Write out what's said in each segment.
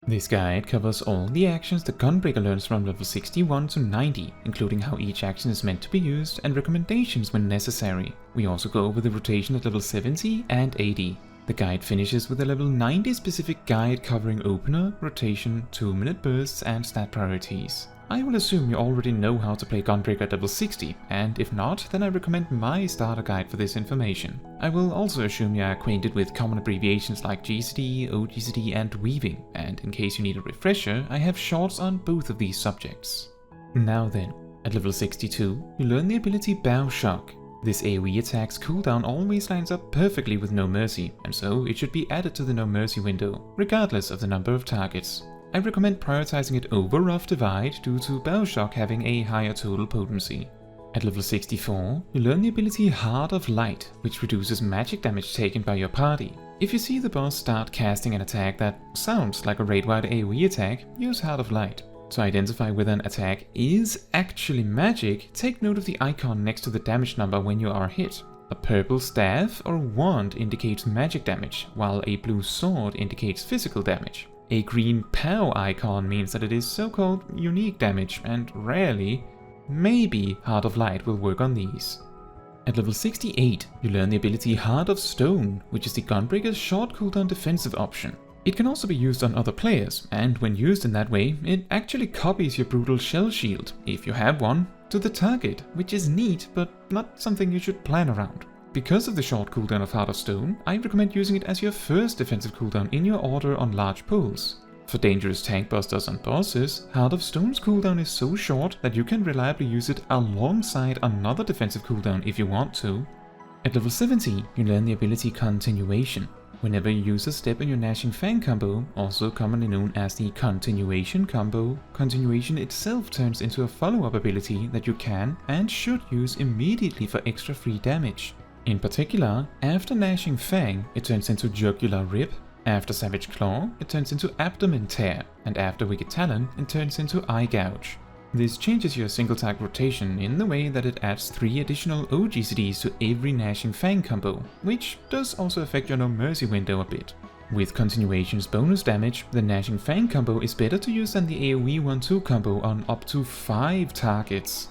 This guide covers all the actions the Gunbreaker learns from level 61 to 90, including how each action is meant to be used and recommendations when necessary. We also go over the rotation at level 70 and 80. The guide finishes with a level 90 specific guide covering opener, rotation, 2-minute bursts and stat priorities. I will assume you already know how to play Gunbreaker at level 60, and if not, then I recommend my starter guide for this information. I will also assume you are acquainted with common abbreviations like GCD, OGCD and weaving, and in case you need a refresher, I have shorts on both of these subjects. Now then, at level 62, you learn the ability Bow Shock. This AoE attack's cooldown always lines up perfectly with No Mercy, and so it should be added to the No Mercy window, regardless of the number of targets. I recommend prioritizing it over Rough Divide due to Bow Shock having a higher total potency. At level 64, you learn the ability Heart of Light, which reduces magic damage taken by your party. If you see the boss start casting an attack that sounds like a raid-wide AoE attack, use Heart of Light. To identify whether an attack is actually magic, take note of the icon next to the damage number when you are hit. A purple staff or wand indicates magic damage, while a blue sword indicates physical damage. A green POW icon means that it is so-called unique damage, and rarely, maybe Heart of Light will work on these. At level 68, you learn the ability Heart of Stone, which is the Gunbreaker's short cooldown defensive option. It can also be used on other players, and when used in that way, it actually copies your brutal shell shield, if you have one, to the target, which is neat, but not something you should plan around. Because of the short cooldown of Heart of Stone, I recommend using it as your first defensive cooldown in your order on large pulls. For dangerous tank busters and bosses, Heart of Stone's cooldown is so short that you can reliably use it alongside another defensive cooldown if you want to. At level 70, you learn the ability Continuation. Whenever you use a step in your Gnashing Fang combo, also commonly known as the Continuation combo, Continuation itself turns into a follow-up ability that you can and should use immediately for extra free damage. In particular, after Gnashing Fang, it turns into Jugular Rip, after Savage Claw, it turns into Abdomen Tear, and after Wicked Talon, it turns into Eye Gouge. This changes your single target rotation in the way that it adds 3 additional OGCDs to every Gnashing Fang combo, which does also affect your No Mercy window a bit. With Continuation's bonus damage, the Gnashing Fang combo is better to use than the AoE 1-2 combo on up to 5 targets.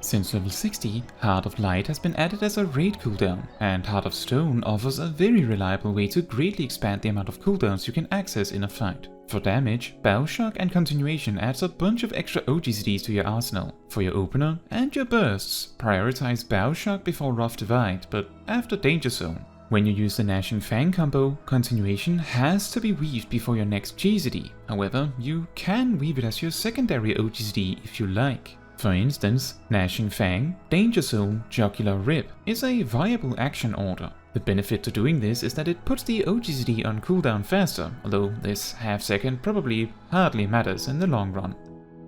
Since level 60, Heart of Light has been added as a raid cooldown, and Heart of Stone offers a very reliable way to greatly expand the amount of cooldowns you can access in a fight. For damage, Bow Shock and Continuation adds a bunch of extra OGCDs to your arsenal. For your opener and your bursts, prioritize Bow Shock before Rough Divide, but after Danger Zone. When you use the Gnashing Fang combo, Continuation has to be weaved before your next GCD. However, you can weave it as your secondary OGCD if you like. For instance, Gnashing Fang, Danger Zone, Jugular Rip is a viable action order. The benefit to doing this is that it puts the OGCD on cooldown faster, although this half second probably hardly matters in the long run.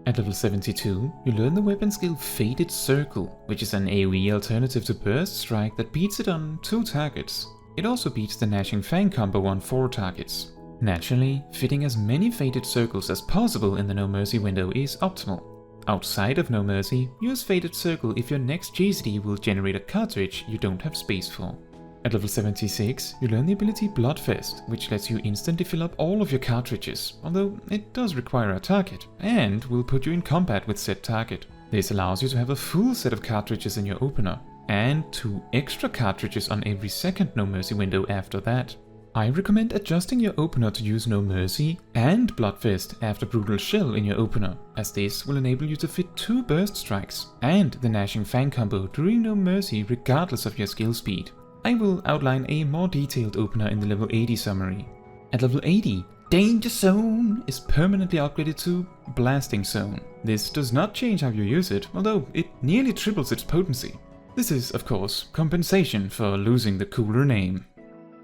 At level 72, you learn the weapon skill Faded Circle, which is an AoE alternative to Burst Strike that beats it on 2 targets. It also beats the Gnashing Fang combo on 4 targets. Naturally, fitting as many Faded Circles as possible in the No Mercy window is optimal. Outside of No Mercy, use Faded Circle if your next GCD will generate a cartridge you don't have space for. At level 76, you learn the ability Bloodfest, which lets you instantly fill up all of your cartridges, although it does require a target, and will put you in combat with said target. This allows you to have a full set of cartridges in your opener, and 2 extra cartridges on every second No Mercy window after that. I recommend adjusting your opener to use No Mercy and Bloodfest after Brutal Shell in your opener, as this will enable you to fit 2 Burst Strikes and the Gnashing Fang combo during No Mercy regardless of your skill speed. I will outline a more detailed opener in the level 80 summary. At level 80, Danger Zone is permanently upgraded to Blasting Zone. This does not change how you use it, although it nearly triples its potency. This is, of course, compensation for losing the cooler name.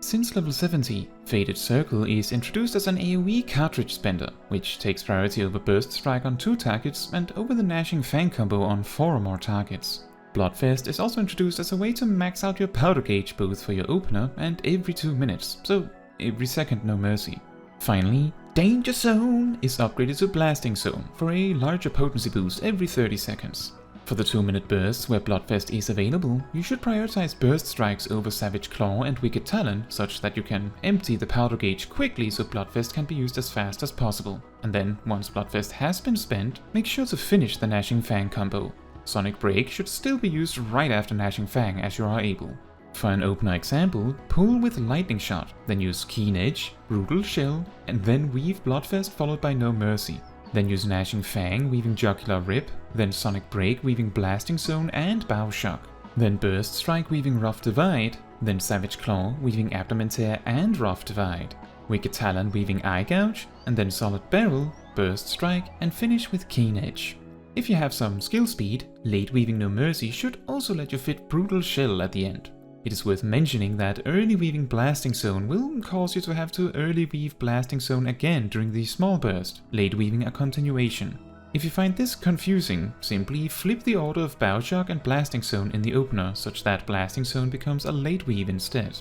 Since level 70, Faded Circle is introduced as an AoE cartridge spender, which takes priority over Burst Strike on 2 targets and over the Gnashing Fang combo on 4 or more targets. Bloodfest is also introduced as a way to max out your powder gauge both for your opener and every 2 minutes, so every second No Mercy. Finally, Danger Zone is upgraded to Blasting Zone for a larger potency boost every 30 seconds. For the 2-minute bursts where Bloodfest is available, you should prioritize burst strikes over Savage Claw and Wicked Talon, such that you can empty the powder gauge quickly so Bloodfest can be used as fast as possible. And then, once Bloodfest has been spent, make sure to finish the Gnashing Fang combo. Sonic Break should still be used right after Gnashing Fang as you are able. For an opener example, pull with Lightning Shot, then use Keen Edge, Brutal Shell, and then weave Bloodfest followed by No Mercy. Then use Gnashing Fang, weaving Jugular Rip, then Sonic Break, weaving Blasting Zone and Bow Shock. Then Burst Strike, weaving Rough Divide, then Savage Claw, weaving Abdomen Tear and Rough Divide. Wicked Talon, weaving Eye Gouge, and then Solid Barrel, Burst Strike, and finish with Keen Edge. If you have some skill speed, late weaving No Mercy should also let you fit Brutal Shell at the end. It is worth mentioning that early weaving Blasting Zone will cause you to have to early weave Blasting Zone again during the small burst, late weaving a continuation. If you find this confusing, simply flip the order of Bow Shock and Blasting Zone in the opener such that Blasting Zone becomes a late weave instead.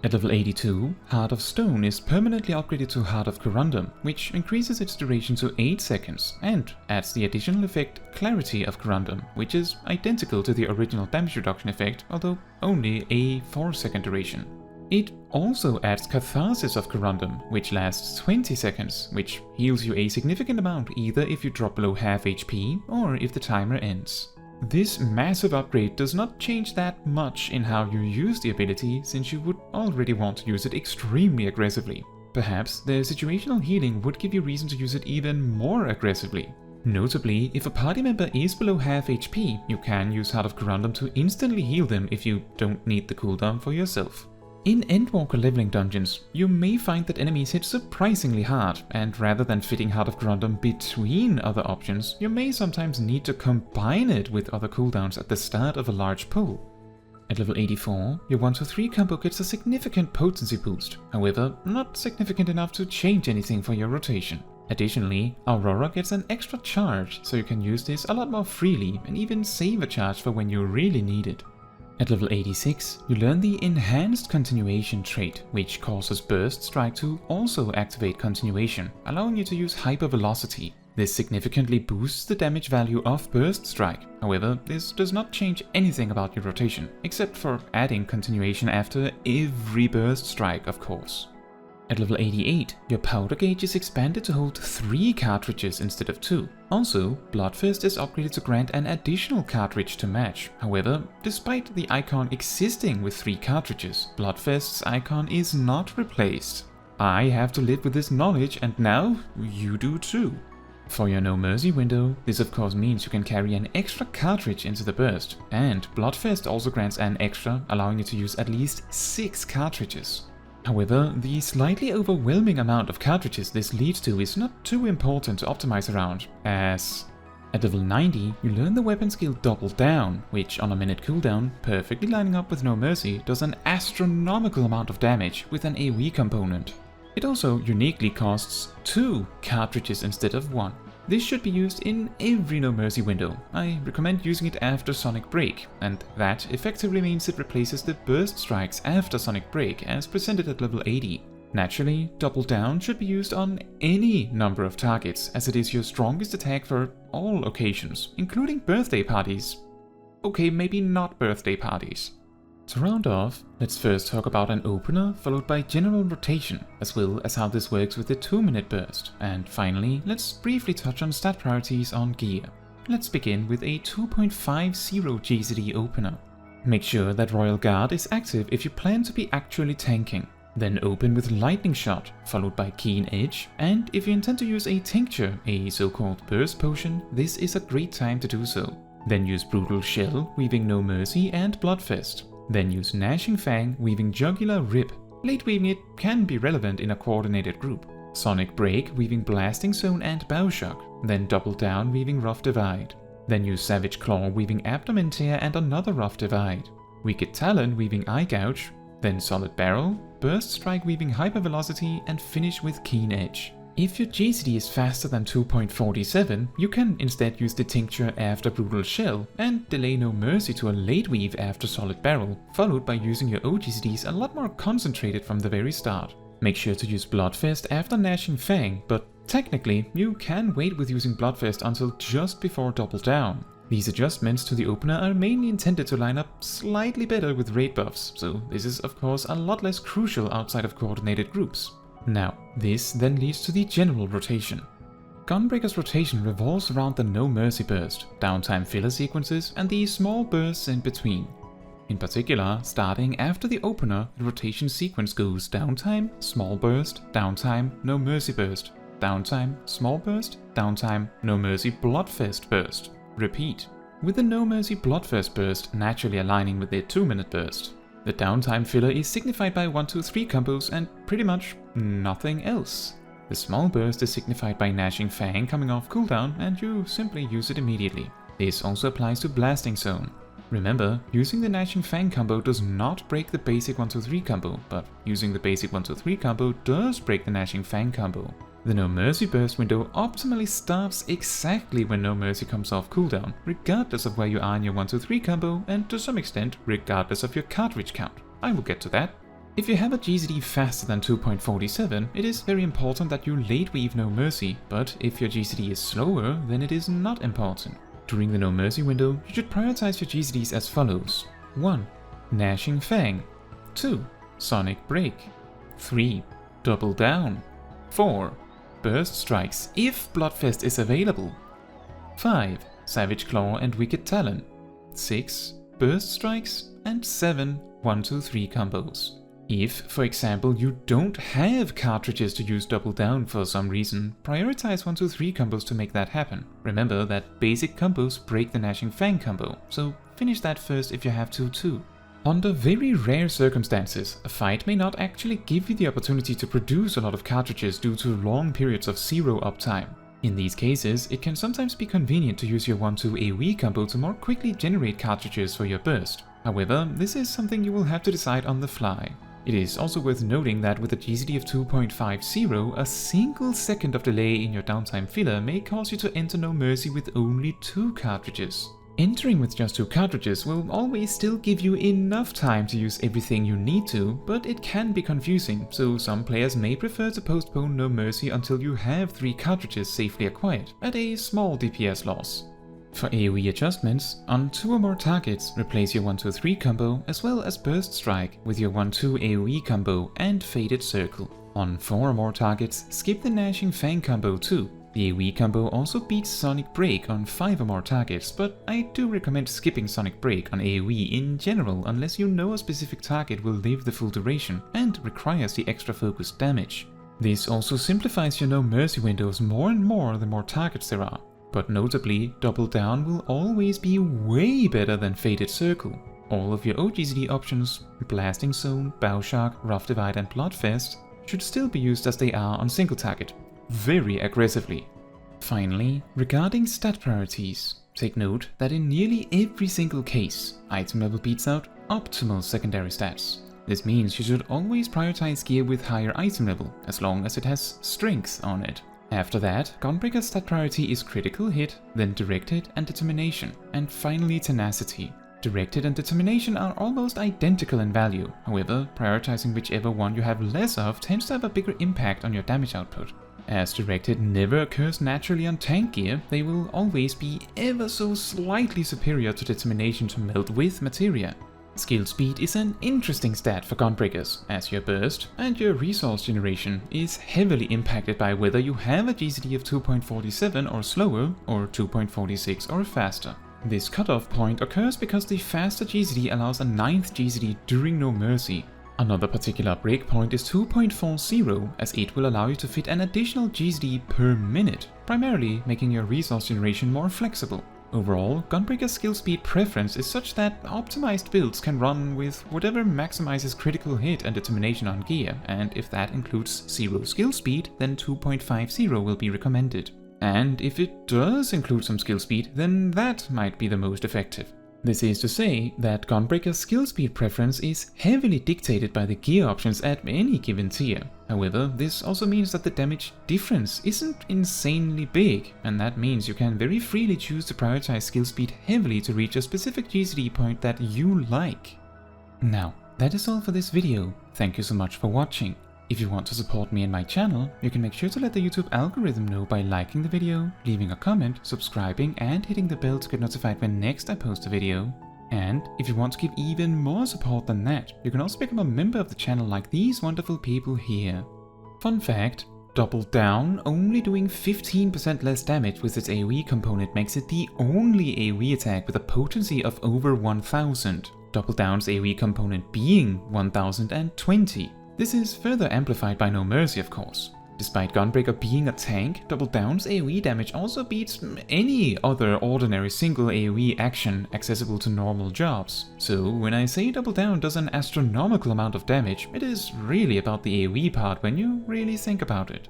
At level 82, Heart of Stone is permanently upgraded to Heart of Corundum, which increases its duration to 8 seconds and adds the additional effect Clarity of Corundum, which is identical to the original damage reduction effect, although only a 4-second duration. It also adds Catharsis of Corundum, which lasts 20 seconds, which heals you a significant amount either if you drop below half HP or if the timer ends. This massive upgrade does not change that much in how you use the ability, since you would already want to use it extremely aggressively. Perhaps the situational healing would give you reason to use it even more aggressively. Notably, if a party member is below half HP, you can use Heart of Corundum to instantly heal them if you don't need the cooldown for yourself. In Endwalker leveling dungeons, you may find that enemies hit surprisingly hard, and rather than fitting Heart of Corundum between other options, you may sometimes need to combine it with other cooldowns at the start of a large pull. At level 84, your 1-2-3 combo gets a significant potency boost, however, not significant enough to change anything for your rotation. Additionally, Aurora gets an extra charge, so you can use this a lot more freely and even save a charge for when you really need it. At level 86, you learn the Enhanced Continuation trait, which causes Burst Strike to also activate Continuation, allowing you to use Hyper Velocity. This significantly boosts the damage value of Burst Strike. However, this does not change anything about your rotation, except for adding Continuation after every Burst Strike, of course. At level 88, your powder gauge is expanded to hold 3 cartridges instead of 2. Also, Bloodfest is upgraded to grant an additional cartridge to match. However, despite the icon existing with 3 cartridges, Bloodfest's icon is not replaced. I have to live with this knowledge, and now you do too. For your No Mercy window, this of course means you can carry an extra cartridge into the burst, and Bloodfest also grants an extra, allowing you to use at least 6 cartridges. However, the slightly overwhelming amount of cartridges this leads to is not too important to optimize around, as at level 90 you learn the weapon skill Double Down, which on a minute cooldown, perfectly lining up with No Mercy, does an astronomical amount of damage with an AoE component. It also uniquely costs 2 cartridges instead of 1. This should be used in every No Mercy window. I recommend using it after Sonic Break, and that effectively means it replaces the Burst Strikes after Sonic Break as presented at level 80. Naturally, Double Down should be used on any number of targets, as it is your strongest attack for all occasions, including birthday parties. Okay, maybe not birthday parties. To round off, let's first talk about an opener followed by general rotation, as well as how this works with the 2-minute burst, and finally, let's briefly touch on stat priorities on gear. Let's begin with a 2.50 GCD opener. Make sure that Royal Guard is active if you plan to be actually tanking. Then open with Lightning Shot, followed by Keen Edge, and if you intend to use a tincture, a so-called burst potion, this is a great time to do so. Then use Brutal Shell, weaving No Mercy and Bloodfest. Then use Gnashing Fang, weaving Jugular Rip. Late weaving it can be relevant in a coordinated group. Sonic Break, weaving Blasting Zone and Bow Shock. Then Double Down, weaving Rough Divide. Then use Savage Claw, weaving Abdomen Tear and another Rough Divide. Wicked Talon, weaving Eye Gouge. Then Solid Barrel, Burst Strike, weaving Hyper Velocity, and finish with Keen Edge. If your GCD is faster than 2.47, you can instead use the tincture after Brutal Shell and delay No Mercy to a late weave after Solid Barrel, followed by using your OGCDs a lot more concentrated from the very start. Make sure to use Bloodfest after Gnashing Fang, but technically you can wait with using Bloodfest until just before Double Down. These adjustments to the opener are mainly intended to line up slightly better with raid buffs, so this is of course a lot less crucial outside of coordinated groups. Now, this then leads to the general rotation. Gunbreaker's rotation revolves around the No Mercy burst, downtime filler sequences, and the small bursts in between. In particular, starting after the opener, the rotation sequence goes downtime, small burst, downtime, No Mercy burst, downtime, small burst, downtime, No Mercy Bloodfest burst. Repeat, with the No Mercy Bloodfest burst naturally aligning with their 2-minute burst. The downtime filler is signified by 1-2-3 combos and pretty much nothing else. The small burst is signified by Gnashing Fang coming off cooldown, and you simply use it immediately. This also applies to Blasting Zone. Remember, using the Gnashing Fang combo does not break the basic 1-2-3 combo, but using the basic 1-2-3 combo does break the Gnashing Fang combo. The No Mercy burst window optimally starts exactly when No Mercy comes off cooldown, regardless of where you are in your 1-2-3 combo, and to some extent regardless of your cartridge count. I will get to that. If you have a GCD faster than 2.47, it is very important that you late weave No Mercy, but if your GCD is slower, then it is not important. During the No Mercy window, you should prioritize your GCDs as follows. 1. Gnashing Fang. 2. Sonic Break. 3. Double Down. 4. Burst Strikes if Bloodfest is available. 5. Savage Claw and Wicked Talon. 6. Burst Strikes. And 7. 1-2-3 combos. If, for example, you don't have cartridges to use Double Down for some reason, prioritize 1-2-3 combos to make that happen. Remember that basic combos break the Gnashing Fang combo, so finish that first if you have to too. Under very rare circumstances, a fight may not actually give you the opportunity to produce a lot of cartridges due to long periods of zero uptime. In these cases, it can sometimes be convenient to use your 1-2 AoE combo to more quickly generate cartridges for your burst. However, this is something you will have to decide on the fly. It is also worth noting that with a GCD of 2.50, a single second of delay in your downtime filler may cause you to enter No Mercy with only 2 cartridges. Entering with just 2 cartridges will always still give you enough time to use everything you need to, but it can be confusing, so some players may prefer to postpone No Mercy until you have 3 cartridges safely acquired, at a small DPS loss. For AoE adjustments, on 2 or more targets, replace your 1-2-3 combo as well as Burst Strike with your 1-2 AoE combo and Faded Circle. On 4 or more targets, skip the Gnashing Fang combo too. The AoE combo also beats Sonic Break on 5 or more targets, but I do recommend skipping Sonic Break on AoE in general unless you know a specific target will live the full duration and requires the extra focused damage. This also simplifies your No Mercy windows more and more the more targets there are. But notably, Double Down will always be way better than Faded Circle. All of your OGCD options, Blasting Zone, Bowshark, Rough Divide and Bloodfest, should still be used as they are on single target, very aggressively. Finally, regarding stat priorities, take note that in nearly every single case, item level beats out optimal secondary stats. This means you should always prioritize gear with higher item level, as long as it has strength on it. After that, Gunbreaker's stat priority is Critical Hit, then Directed and Determination, and finally Tenacity. Directed and Determination are almost identical in value, however, prioritizing whichever one you have less of tends to have a bigger impact on your damage output. As Directed never occurs naturally on tank gear, they will always be ever so slightly superior to Determination to melt with materia. Skill speed is an interesting stat for Gunbreakers, as your burst and your resource generation is heavily impacted by whether you have a GCD of 2.47 or slower, or 2.46 or faster. This cutoff point occurs because the faster GCD allows a 9th GCD during No Mercy. Another particular breakpoint is 2.40, as it will allow you to fit an additional GCD per minute, primarily making your resource generation more flexible. Overall, Gunbreaker's skill speed preference is such that optimized builds can run with whatever maximizes critical hit and determination on gear, and if that includes 0 skill speed, then 2.50 will be recommended. And if it does include some skill speed, then that might be the most effective. This is to say that Gunbreaker's skill speed preference is heavily dictated by the gear options at any given tier. However, this also means that the damage difference isn't insanely big, and that means you can very freely choose to prioritize skill speed heavily to reach a specific GCD point that you like. Now, that is all for this video. Thank you so much for watching. If you want to support me and my channel, you can make sure to let the YouTube algorithm know by liking the video, leaving a comment, subscribing, and hitting the bell to get notified when next I post a video. And if you want to give even more support than that, you can also become a member of the channel like these wonderful people here. Fun fact, Double Down only doing 15% less damage with its AoE component makes it the only AoE attack with a potency of over 1000, Double Down's AoE component being 1020. This is further amplified by No Mercy, of course. Despite Gunbreaker being a tank, Double Down's AoE damage also beats any other ordinary single AoE action accessible to normal jobs. So when I say Double Down does an astronomical amount of damage, it is really about the AoE part when you really think about it.